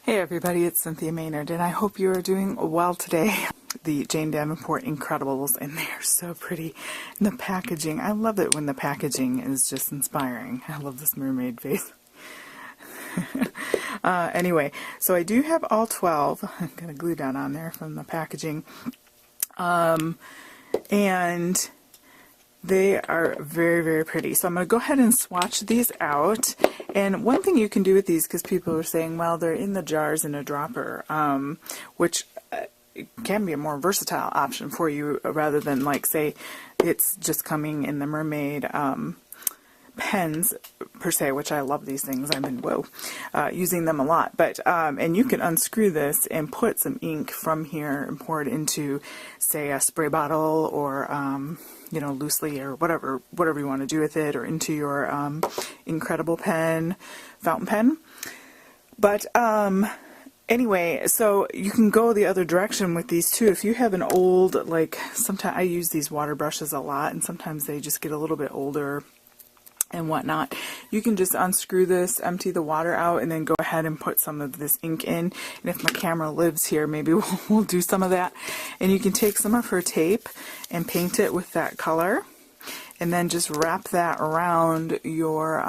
Hey everybody, it's Cynthia Maynard, and I hope you are doing well today. The Jane Davenport Inkcredibles, and they are so pretty. And the packaging, I love it when the packaging is just inspiring. I love this mermaid face. Anyway, so I do have all 12. I'm going to glue down on there from the packaging. And they are very, very pretty. So I'm going to go ahead and swatch these out. And one thing you can do with these, because people are saying, well, they're in the jars in a dropper, which can be a more versatile option for you rather than, like, say, it's just coming in the mermaid pens per se, which I love these things. I've been using them a lot. But and you can unscrew this and put some ink from here and pour it into, say, a spray bottle or you know, loosely, or whatever you want to do with it, or into your Inkcredible pen, fountain pen. But anyway, so you can go the other direction with these too. If you have an old, like, sometimes I use these water brushes a lot, and sometimes they just get a little bit older and whatnot. You can just unscrew this, empty the water out, and then go ahead and put some of this ink in. And if my camera lives here, maybe we'll do some of that. And you can take some of her tape and paint it with that color, and then just wrap that around your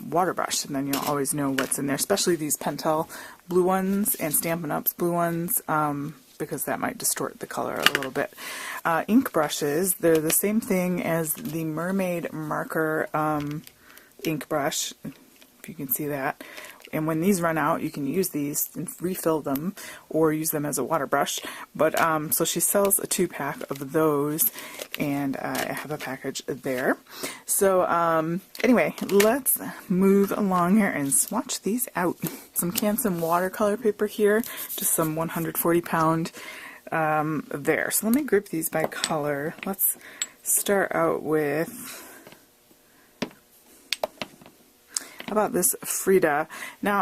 water brush, and then you'll always know what's in there, especially these Pentel blue ones and Stampin' Up's blue ones, because that might distort the color a little bit. Ink brushes, they're the same thing as the Mermaid Marker ink brush, if you can see that. And when these run out, you can use these and refill them, or use them as a water brush. But so she sells a 2-pack of those, and I have a package there. So anyway, let's move along here and swatch these out. Some Canson watercolor paper here, just some 140-pound there. So let me group these by color. Let's start out with, how about this Frida? Now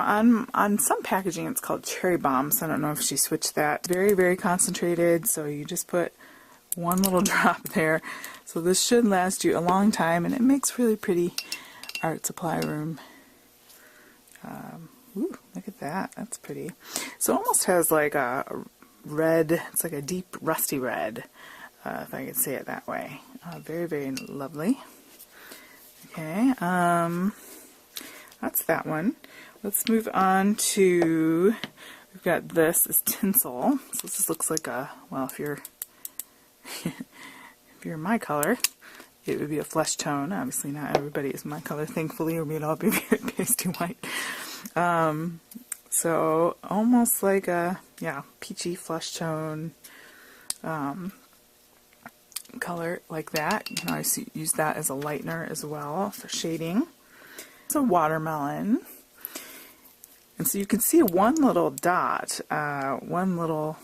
on some packaging it's called Cherry Bomb, so I don't know if she switched that. Very, very concentrated, so you just put one little drop there. So this should last you a long time, and it makes really pretty art supply room. Ooh, look at that. That's pretty. So it almost has like a red, it's like a deep rusty red, if I could say it that way. Very, very lovely. Okay, that's that one. Let's move on to, we've got this is tinsel. So this looks like a, well, if you're if you're my color, it would be a flesh tone. Obviously not everybody is my color, thankfully, or we'd all be very pasty white. So almost like a, yeah, peachy flesh tone color like that. You can always use that as a lightener as well for shading. It's a watermelon, and so you can see one little dot, one little,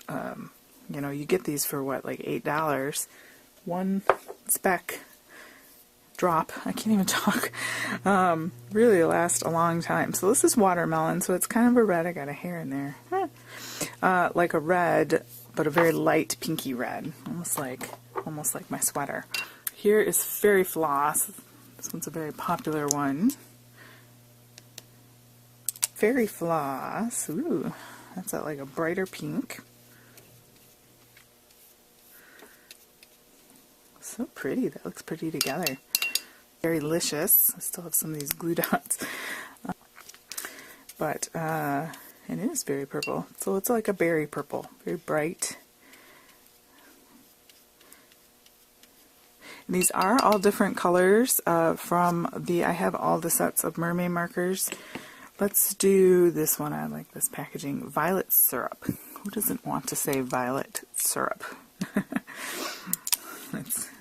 you know, you get these for what, like $8. One speck drop, I can't even talk, really last a long time. So this is watermelon, so it's kind of a red. I got a hair in there, like a red, but a very light pinky red, almost like my sweater. Here is Fairy Floss. This one's a very popular one. Fairy Floss. Ooh, that's like a brighter pink. So pretty. That looks pretty together. Very delicious. I still have some of these glue dots. But, and it is very purple. So it's like a berry purple. Very bright. These are all different colors from the, I have all the sets of mermaid markers. Let's do this one. I like this packaging. Violet Syrup. Who doesn't want to say violet syrup? If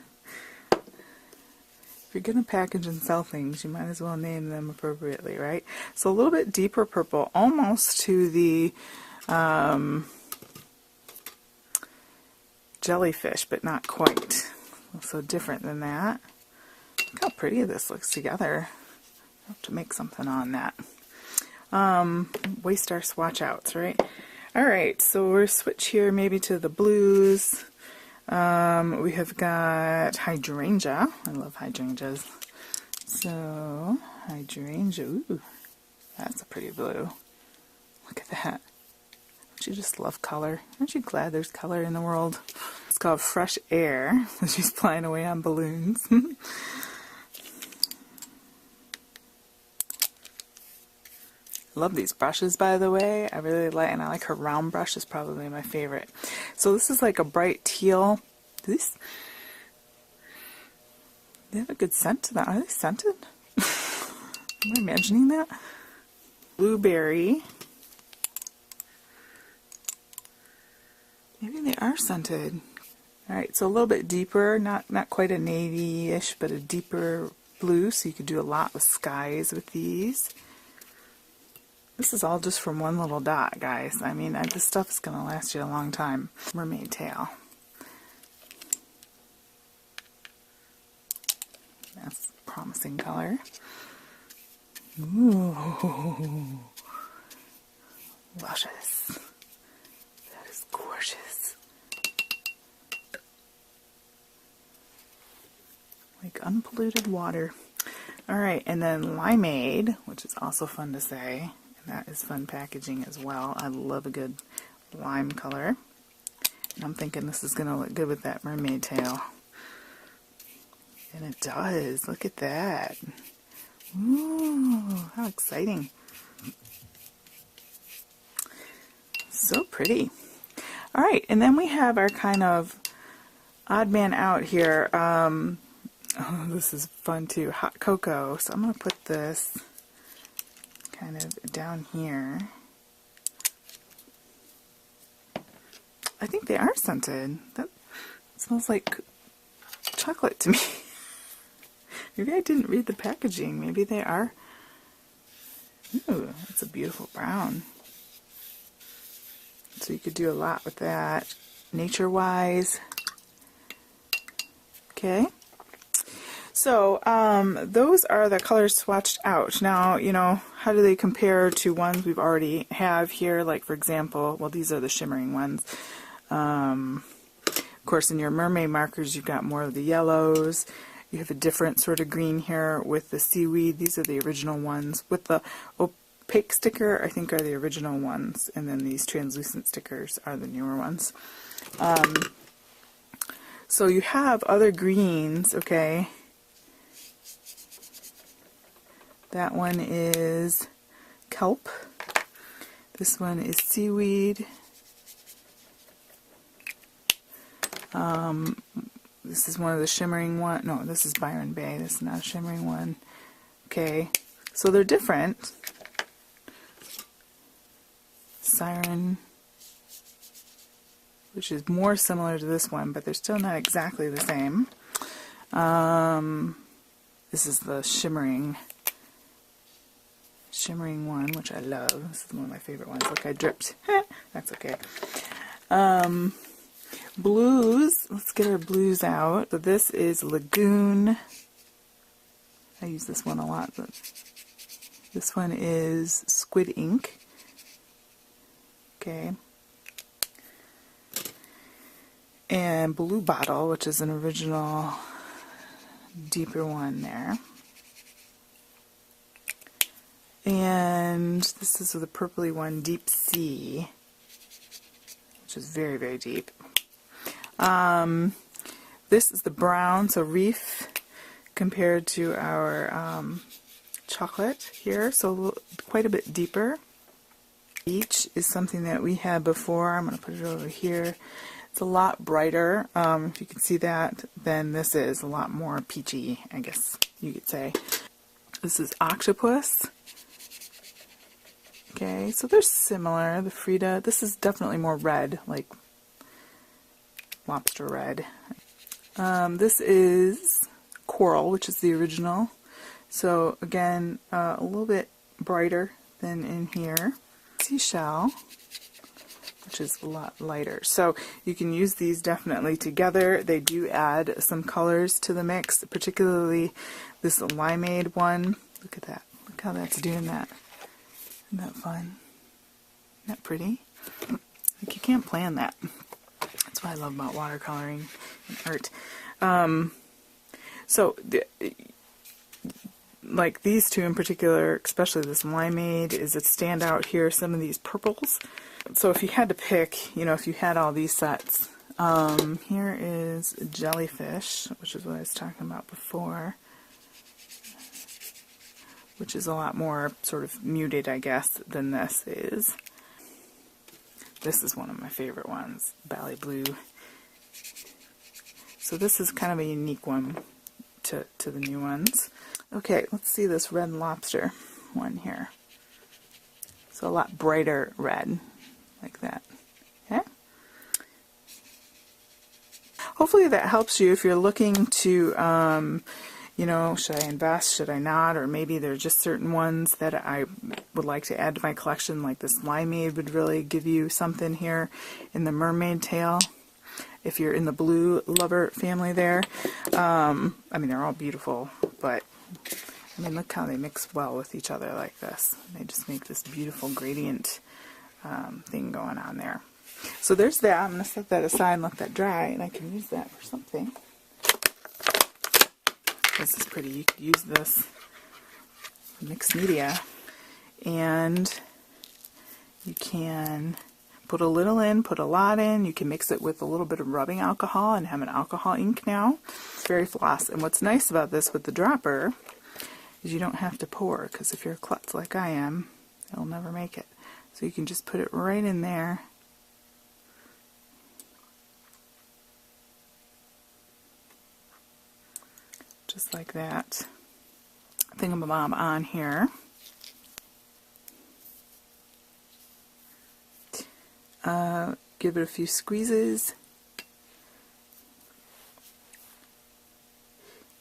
you're going to package and sell things, you might as well name them appropriately, right? So a little bit deeper purple, almost to the jellyfish, but not quite. So different than that. Look how pretty this looks together. I have to make something on that. Waste our swatch outs, right? Alright, so we'll switch here maybe to the blues. We have got hydrangea. I love hydrangeas. So, hydrangea. Ooh, that's a pretty blue. at that. Don't you just love color? Aren't you glad there's color in the world? It's called Fresh Air. She's flying away on balloons. Love these brushes, by the way. I really like, and I like her round brush is probably my favorite. So this is like a bright teal. They have a good scent to that. Are they scented? Am I imagining that? Blueberry. Maybe they are scented. Alright, so a little bit deeper, not quite a navy-ish, but a deeper blue, so you could do a lot with skies with these. This is all just from one little dot, guys. I mean, this stuff is going to last you a long time. Mermaid tail. That's a promising color. Ooh. Luscious. That is gorgeous. Like unpolluted water. Alright, and then limeade, which is also fun to say. That is fun packaging as well. I love a good lime color. And I'm thinking this is going to look good with that mermaid tail. And it does. Look at that. Ooh, how exciting. So pretty. Alright, and then we have our kind of odd man out here. Oh, this is fun too. Hot cocoa. So I'm going to put this kind of down here. I think they are scented. That smells like chocolate to me. Maybe I didn't read the packaging. Maybe they are. Ooh, that's a beautiful brown. So you could do a lot with that, nature-wise. Okay. So, those are the colors swatched out. Now, you know, how do they compare to ones we've already have here? Like, for example, well, these are the shimmering ones. Of course, in your mermaid markers, you've got more of the yellows. You have a different sort of green here with the seaweed. These are the original ones. With the opaque sticker, I think, are the original ones. And then these translucent stickers are the newer ones. So you have other greens, okay? That one is kelp. This one is seaweed. This is one of the shimmering one. No, this is Byron Bay. This is not a shimmering one. Okay, so they're different. Siren, which is more similar to this one, but they're still not exactly the same. This is the shimmering one, which I love. This is one of my favorite ones. Look, I dripped. That's okay. Blues. Let's get our blues out. So this is Lagoon. I use this one a lot, but this one is Squid Ink. Okay. And Blue Bottle, which is an original deeper one there. And this is the purpley one, Deep Sea, which is very, very deep. This is the brown, so Reef compared to our chocolate here, so quite a bit deeper. Peach is something that we had before. I'm going to put it over here. It's a lot brighter, if you can see that, than this is. A lot more peachy, I guess you could say. This is Octopus. Okay, so they're similar. The Frida, this is definitely more red, like lobster red. This is Coral, which is the original. So again, a little bit brighter than in here. Seashell, which is a lot lighter. So you can use these definitely together. They do add some colors to the mix, particularly this limeade one. Look at that. Look how that's doing that. Isn't that fun? Isn't that pretty? Like, you can't plan that. That's what I love about watercoloring and art. So like these two in particular, especially this limeade, is a standout here. Some of these purples. So if you had to pick, you know, if you had all these sets, here is jellyfish, which is what I was talking about before, which is a lot more sort of muted, I guess, than this is. This is one of my favorite ones, Bally Blue. So this is kind of a unique one to the new ones. Okay, let's see this red lobster one here. So a lot brighter red, like that. Okay? Hopefully that helps you if you're looking to, you know, should I invest, should I not, or maybe there are just certain ones that I would like to add to my collection, like this limeade would really give you something here in the mermaid tail. If you're in the blue lover family there, I mean, they're all beautiful, but I mean, look how they mix well with each other like this. They just make this beautiful gradient thing going on there. So there's that. I'm going to set that aside and let that dry, and I can use that for something. This is pretty. You could use this for mixed media, and you can put a little in, put a lot in. You can mix it with a little bit of rubbing alcohol and have an alcohol ink now. It's very floss. And what's nice about this with the dropper is you don't have to pour, because if you're a klutz like I am, it'll never make it. So you can just put it right in there. Just like that. Thingamabob on here. Give it a few squeezes,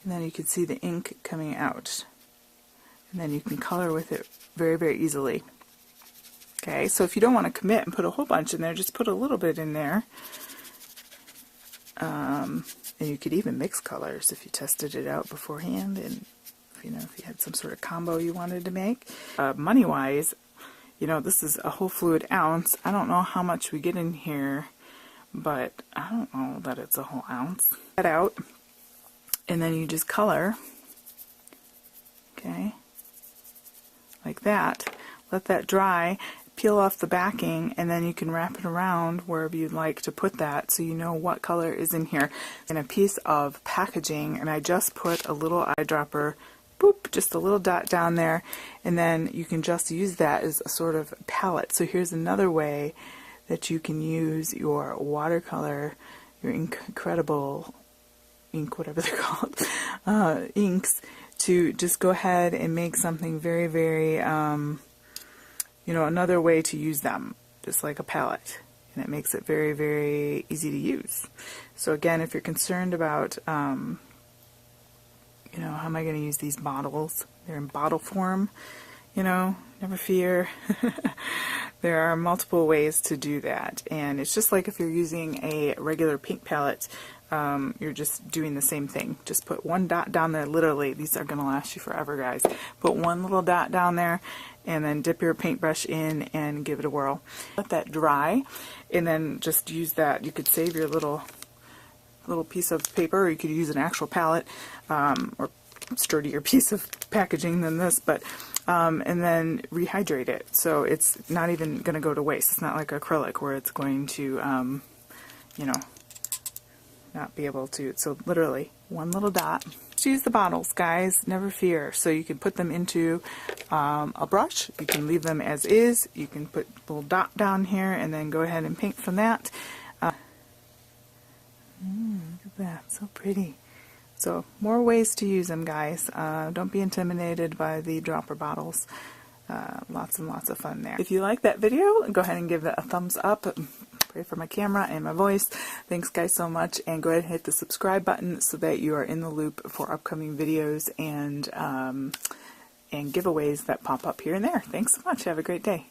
and then you can see the ink coming out, and then you can color with it very, very easily. Okay, so if you don't want to commit and put a whole bunch in there, just put a little bit in there. And you could even mix colors if you tested it out beforehand, and you know, if you had some sort of combo you wanted to make. Money wise, you know, this is a whole fluid ounce. I don't know how much we get in here, but I don't know that it's a whole ounce. That out, and then you just color, okay, like that. Let that dry, peel off the backing, and then you can wrap it around wherever you'd like to put that, so you know what color is in here. And a piece of packaging, and I just put a little eyedropper, boop, just a little dot down there, and then you can just use that as a sort of palette. So here's another way that you can use your watercolor, your Inkcredible ink, whatever they're called, inks, to just go ahead and make something very, very, you know, another way to use them, just like a palette. And it makes it very, very easy to use. So again, if you're concerned about, you know, how am I going to use these bottles? They're in bottle form, you know, never fear. There are multiple ways to do that. And it's just like if you're using a regular paint palette, you're just doing the same thing. Just put one dot down there, literally. These are going to last you forever, guys. Put one little dot down there, and then dip your paintbrush in and give it a whirl. Let that dry, and then just use that. You could save your little piece of paper, or you could use an actual palette, or sturdier piece of packaging than this, but and then rehydrate it, so it's not even going to go to waste. It's not like acrylic where it's going to you know, not be able to. So literally one little dot. Just use the bottles, guys, never fear. So you can put them into a brush, you can leave them as is, you can put a little dot down here and then go ahead and paint from that. Look at that, so pretty. So more ways to use them, guys. Don't be intimidated by the dropper bottles. Lots and lots of fun there. If you like that video, go ahead and give it a thumbs up. Pray for my camera and my voice. Thanks, guys, so much. And go ahead and hit the subscribe button so that you are in the loop for upcoming videos and giveaways that pop up here and there. Thanks so much. Have a great day.